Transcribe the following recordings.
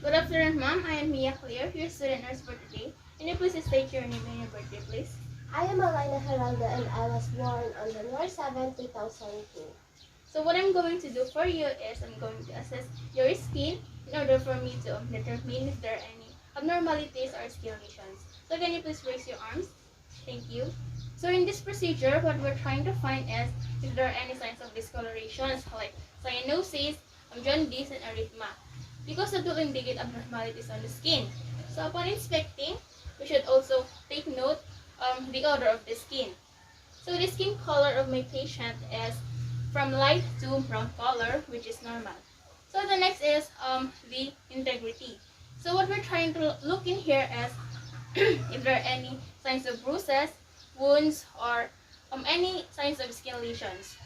Good afternoon, ma'am. I am Mia Clear, your student nurse for today. Can you please state your name and your birthday, please? I am Alina Heraldo and I was born on January 7, 2002. So what I'm going to do for you is I'm going to assess your skin in order for me to determine if there are any abnormalities or skin lesions. So can you please raise your arms? Thank you. So in this procedure, what we're trying to find is if there are any signs of discolorations like cyanosis, jaundice, and erythema, because that will indicate abnormalities on the skin. So upon inspecting, we should also take note the odor of the skin. So the skin color of my patient is from light to brown color, which is normal. So the next is the integrity. So what we're trying to look in here is if there are any signs of bruises, wounds, or any signs of skin lesions.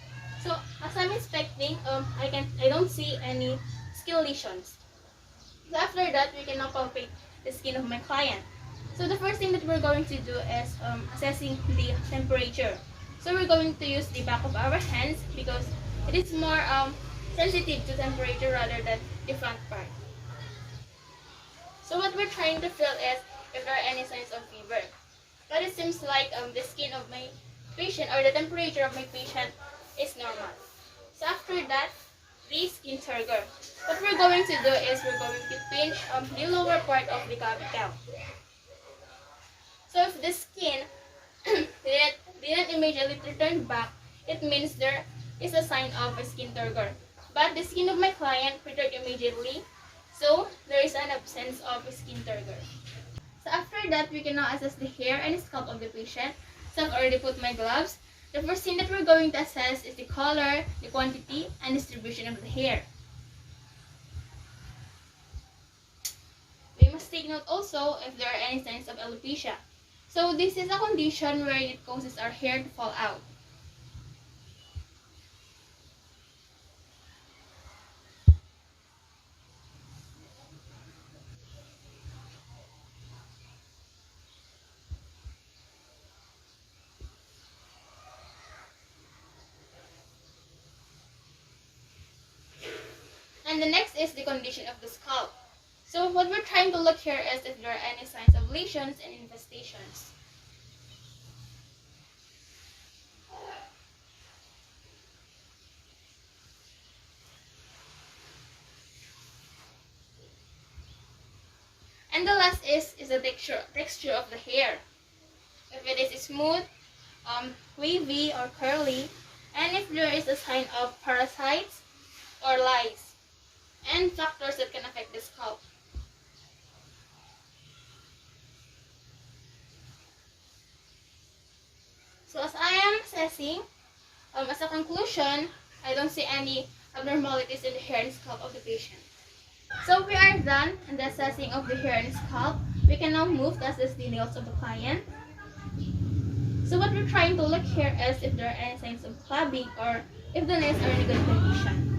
So as I'm inspecting, I don't see any skin lesions. So after that, we can now palpate the skin of my client. So the first thing that we're going to do is assessing the temperature. So we're going to use the back of our hands because it is more sensitive to temperature rather than the front part. So what we're trying to feel is if there are any signs of fever. But it seems like the skin of my patient or the temperature of my patient is normal. So after that, the skin turgor. What we're going to do is we're going to pinch the lower part of the clavicle. So if the skin didn't immediately return back, it means there is a sign of a skin turgor. But the skin of my client returned immediately, so there is an absence of a skin turgor. So after that, we can now assess the hair and scalp of the patient. So I've already put my gloves. The first thing that we're going to assess is the color, the quantity, and distribution of the hair. We must take note also if there are any signs of alopecia. So this is a condition where it causes our hair to fall out. And the next is the condition of the scalp. So what we're trying to look here is if there are any signs of lesions and infestations. And the last is the texture of the hair. If it is smooth, wavy, or curly, and if there is a sign of parasites or lice, and factors that can affect the scalp. So as I am assessing, as a conclusion, I don't see any abnormalities in the hair and scalp of the patient. So we are done in the assessing of the hair and scalp. We can now move to assess the nails of the client. So what we're trying to look here is if there are any signs of clubbing or if the nails are in good condition.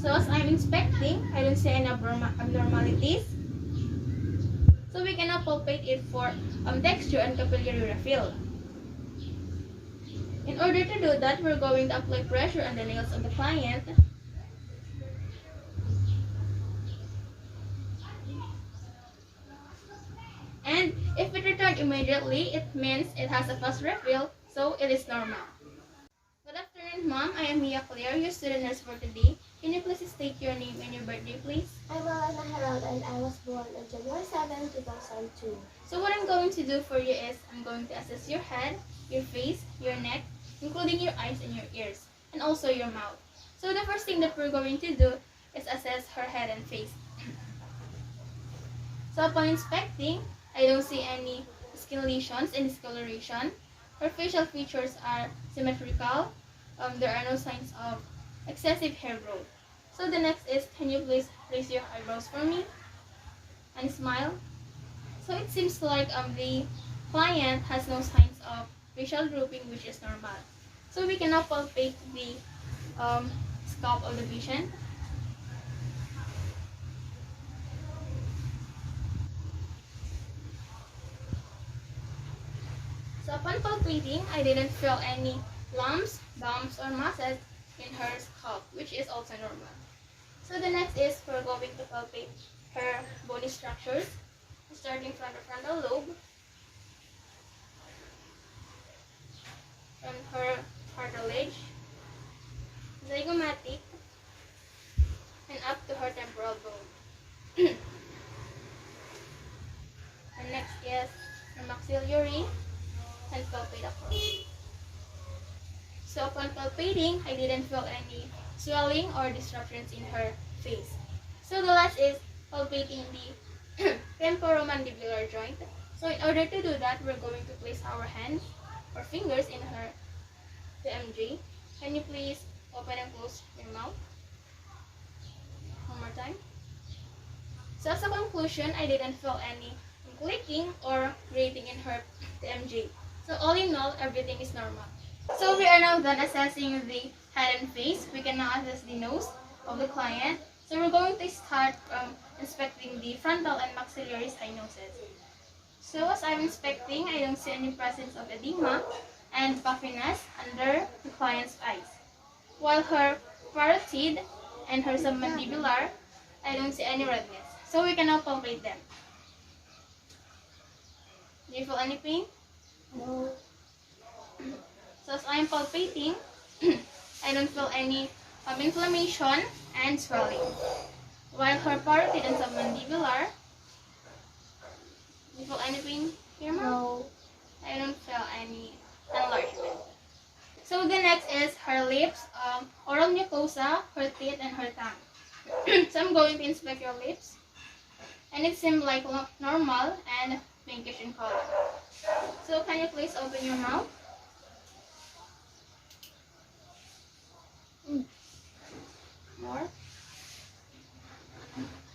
So as I'm inspecting, I don't see any abnormalities. So we can now palpate it for texture and capillary refill. In order to do that, we're going to apply pressure on the nails of the client. And if it returns immediately, it means it has a fast refill, so it is normal. Good afternoon, ma'am. I am Mia Clear, your student nurse for today. Can you please state your name and your birthday, please? I'm Alina Heraldo and I was born on January 7, 2002. So what I'm going to do for you is I'm going to assess your head, your face, your neck, including your eyes and your ears, and also your mouth. So the first thing that we're going to do is assess her head and face. So upon inspecting, I don't see any skin lesions and discoloration. Her facial features are symmetrical. There are no signs of excessive hair growth. So the next is, can you please raise your eyebrows for me and smile? So it seems like the client has no signs of facial drooping, which is normal. So we can now palpate the scalp of the patient. So upon palpating, I didn't feel any lumps, bumps, or masses in her scalp, which is also normal. So the next is we're going to palpate her bony structures, starting from the frontal lobe, from her cartilage, zygomatic, and up to her temporal bone. And next is her maxillary and palpate across. So upon palpating, I didn't feel any swelling or disruptions in her face. So the last is palpating the temporomandibular joint. So in order to do that, we're going to place our hands or fingers in her TMJ. Can you please open and close your mouth? One more time. So as a conclusion, I didn't feel any clicking or grating in her TMJ. So all in all, everything is normal. So we are now done assessing the head and face. We can now assess the nose of the client. So we're going to start inspecting the frontal and maxillary sinuses. So as I'm inspecting, I don't see any presence of edema and puffiness under the client's eyes. While her parotid and her submandibular, I don't see any redness. So we can now palpate them. Do you feel any pain? No. So as I am palpating, I don't feel any inflammation and swelling. While her parotid and submandibular, do you feel any pain here, ma'am? No. I don't feel any enlargement. So the next is her lips, oral mucosa, her teeth, and her tongue. So I'm going to inspect your lips. And it seems like normal and pinkish in color. So can you please open your mouth? More.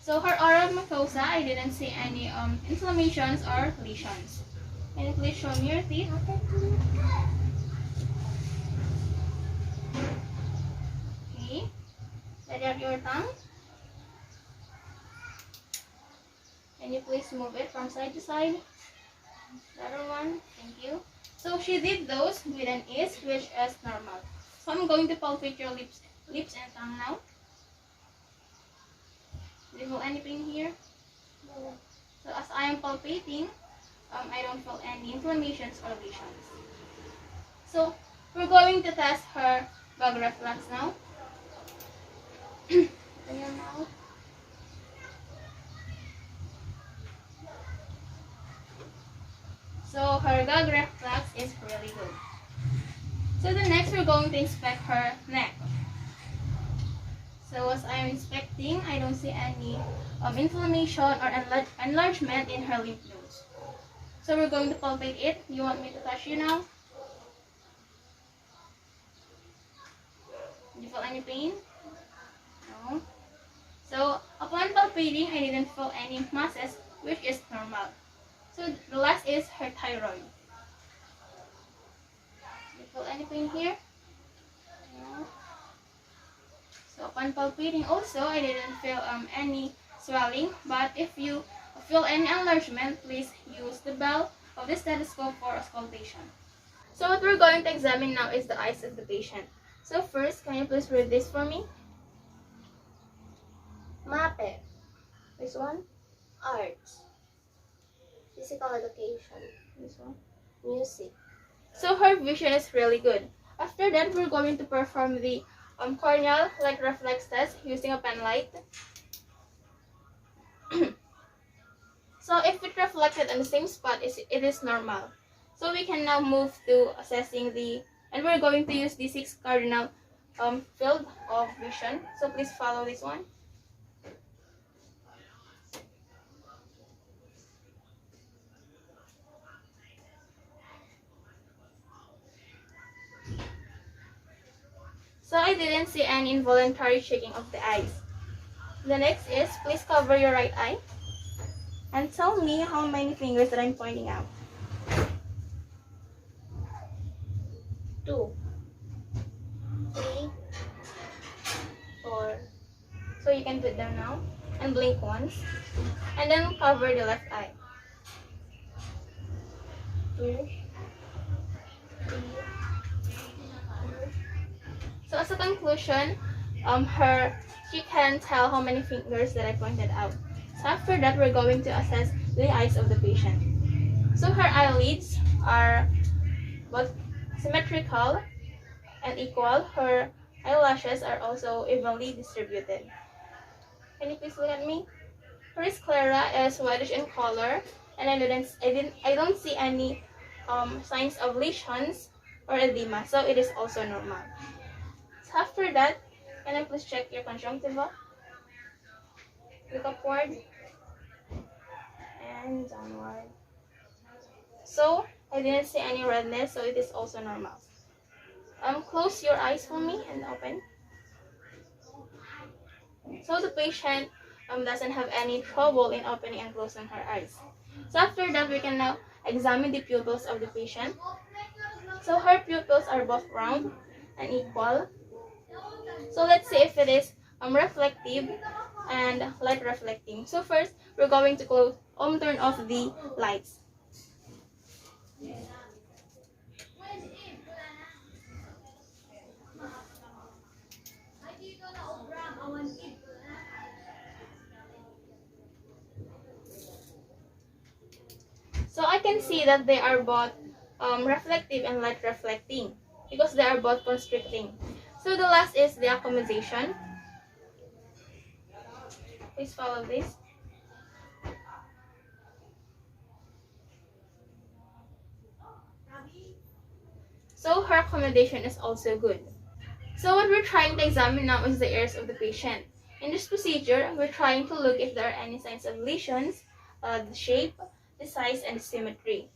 So her oral mucosa, I didn't see any inflammations or lesions. Can you please show me your teeth? Okay. Let out your tongue. Can you please move it from side to side? The other one. Thank you. So she did those with an ease, which is normal. So I'm going to palpate your lips and tongue now. Do you feel anything here? No. So as I am palpating, I don't feel any inflammations or lesions. So we're going to test her gag reflex now. Open your mouth. So her gag reflex is really good. So the next we're going to inspect her neck. So as I'm inspecting, I don't see any inflammation or enlargement in her lymph nodes. So we're going to palpate it. You want me to touch you now? Do you feel any pain? No. So upon palpating, I didn't feel any masses, which is normal. So the last is her thyroid. Do you feel any pain here? No. So upon palpating also, I didn't feel any swelling. But if you feel any enlargement, please use the bell of the stethoscope for auscultation. So what we're going to examine now is the eyes of the patient. So first, can you please read this for me? MAPE. This one? Arts. Physical education. This one? Music. So her vision is really good. After that, we're going to perform the corneal light reflex test using a pen light. So if it reflected on the same spot, it is normal. So we can now move to assessing and we're going to use the 6 cardinal field of vision. So please follow this one. So I didn't see any involuntary shaking of the eyes. The next is, please cover your right eye and tell me how many fingers that I'm pointing out. 2, 3, 4. So you can put them now and blink once. And then cover the left eye. 2, 3, 4. So as a conclusion, she can tell how many fingers that I pointed out. So after that, we're going to assess the eyes of the patient. So her eyelids are both symmetrical and equal. Her eyelashes are also evenly distributed. Can you please look at me? Her sclera is whitish in color, and I don't see any signs of lesions or edema, so it is also normal. So after that, can I please check your conjunctiva? Look upward and downward. So I didn't see any redness, so it is also normal. Close your eyes for me and open. So the patient doesn't have any trouble in opening and closing her eyes. So after that, we can now examine the pupils of the patient. So her pupils are both round and equal. So let's see if it is reflective and light reflecting. So first, we're going to turn off the lights. So I can see that they are both reflective and light reflecting because they are both constricting. So the last is the accommodation. Please follow this. So her accommodation is also good. So what we're trying to examine now is the ears of the patient. In this procedure, we're trying to look if there are any signs of lesions, the shape, the size, and the symmetry.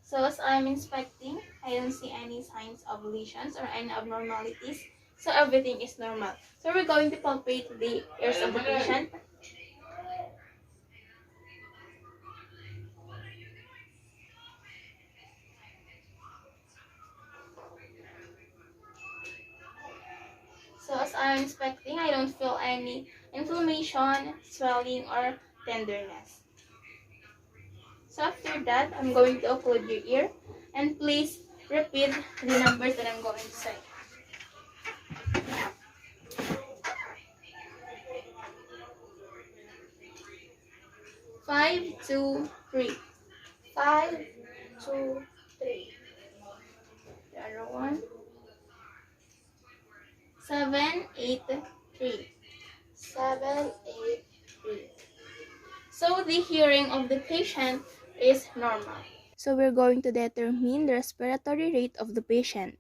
So as I'm inspecting, I don't see any signs of lesions or any abnormalities. So everything is normal. So we're going to palpate the ears of the patient. So as I'm inspecting, I don't feel any inflammation, swelling, or tenderness. So after that, I'm going to occlude your ear, and please repeat the numbers that I'm going to say. 5, 2, 3. 5, 2, 3. The other one. 7, 8, 3. 7, 8, 3. So the hearing of the patient is normal. So we're going to determine the respiratory rate of the patient.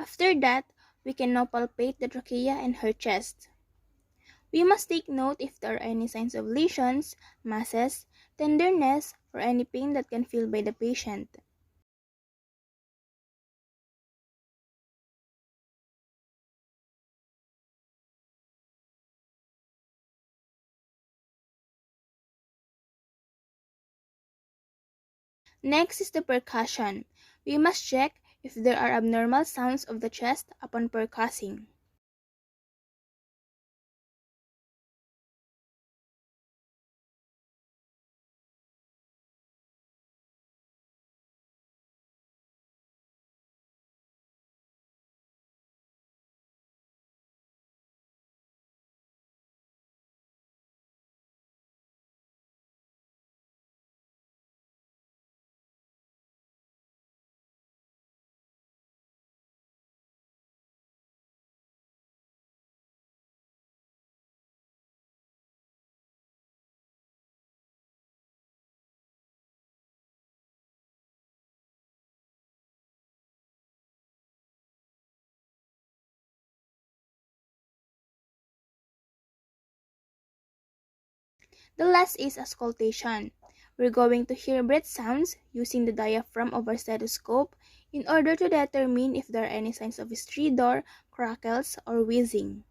After that, we can now palpate the trachea and her chest. We must take note if there are any signs of lesions, masses, tenderness, or any pain that can feel by the patient. Next is the percussion. We must check if there are abnormal sounds of the chest upon percussing. The last is auscultation. We're going to hear breath sounds using the diaphragm of our stethoscope in order to determine if there are any signs of stridor, crackles, or wheezing.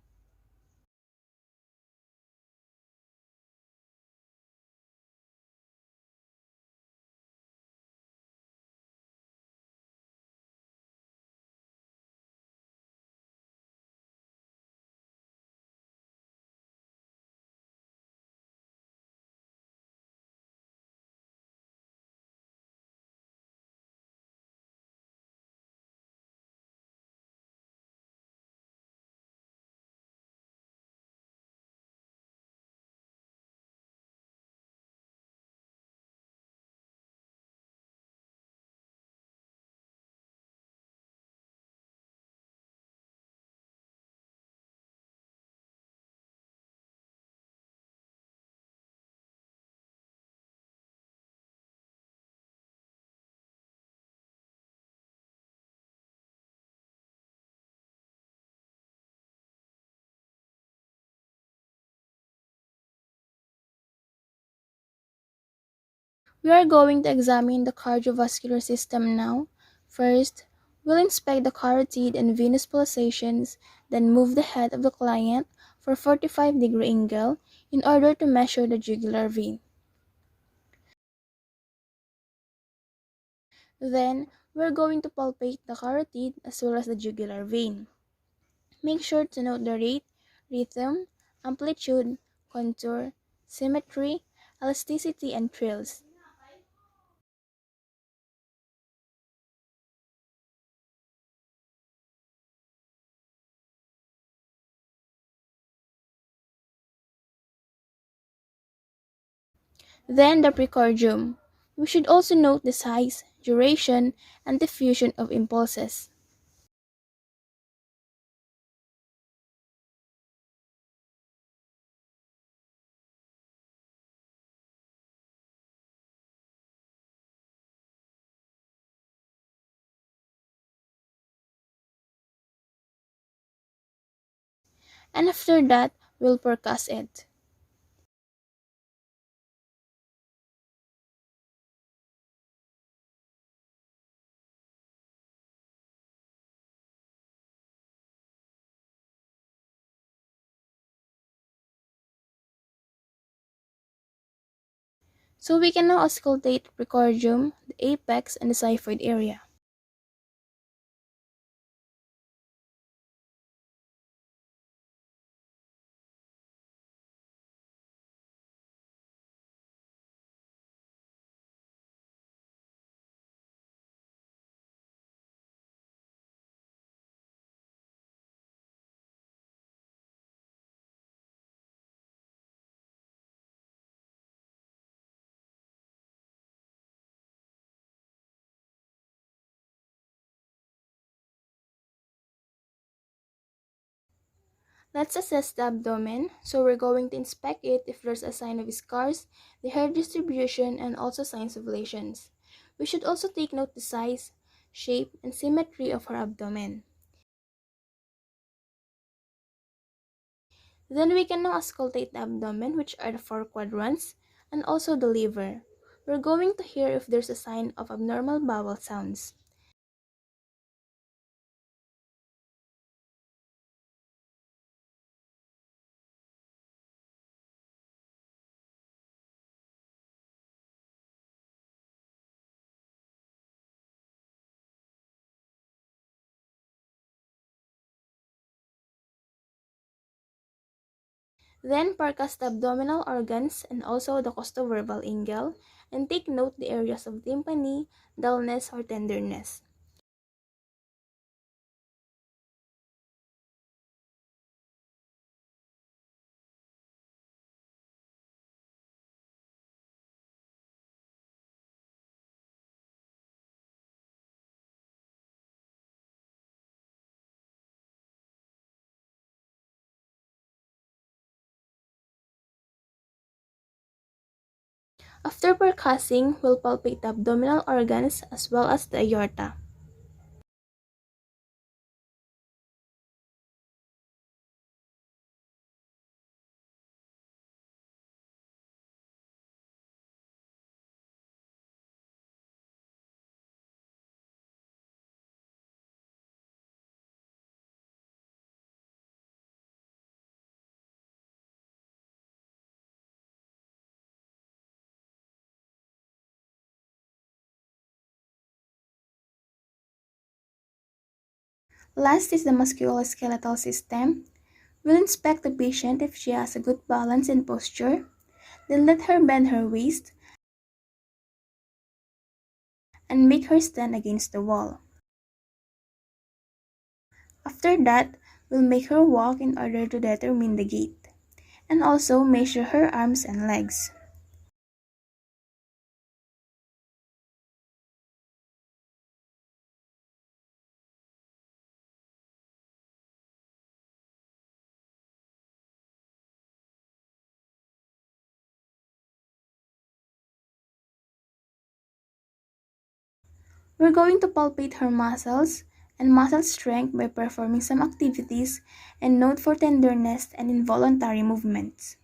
We are going to examine the cardiovascular system now. First, we'll inspect the carotid and venous pulsations, then move the head of the client for 45-degree angle in order to measure the jugular vein. Then, we're going to palpate the carotid as well as the jugular vein. Make sure to note the rate, rhythm, amplitude, contour, symmetry, elasticity, and trills. Then the precordium. We should also note the size, duration, and diffusion of impulses. And after that, we'll forecast it. So we can now auscultate the precordium, the apex, and the xiphoid area. Let's assess the abdomen. So we're going to inspect it if there's a sign of scars, the hair distribution, and also signs of lesions. We should also take note the size, shape, and symmetry of her abdomen. Then we can now auscultate the abdomen, which are the four quadrants, and also the liver. We're going to hear if there's a sign of abnormal bowel sounds. Then forecast the abdominal organs and also the costoverbal angle, and take note the areas of tympany, dullness, or tenderness. After percussing, we'll palpate the abdominal organs as well as the aorta. Last is the musculoskeletal system. We'll inspect the patient if she has a good balance and posture. Then let her bend her waist and make her stand against the wall. After that, we'll make her walk in order to determine the gait, and also measure her arms and legs. We're going to palpate her muscles and muscle strength by performing some activities and note for tenderness and involuntary movements.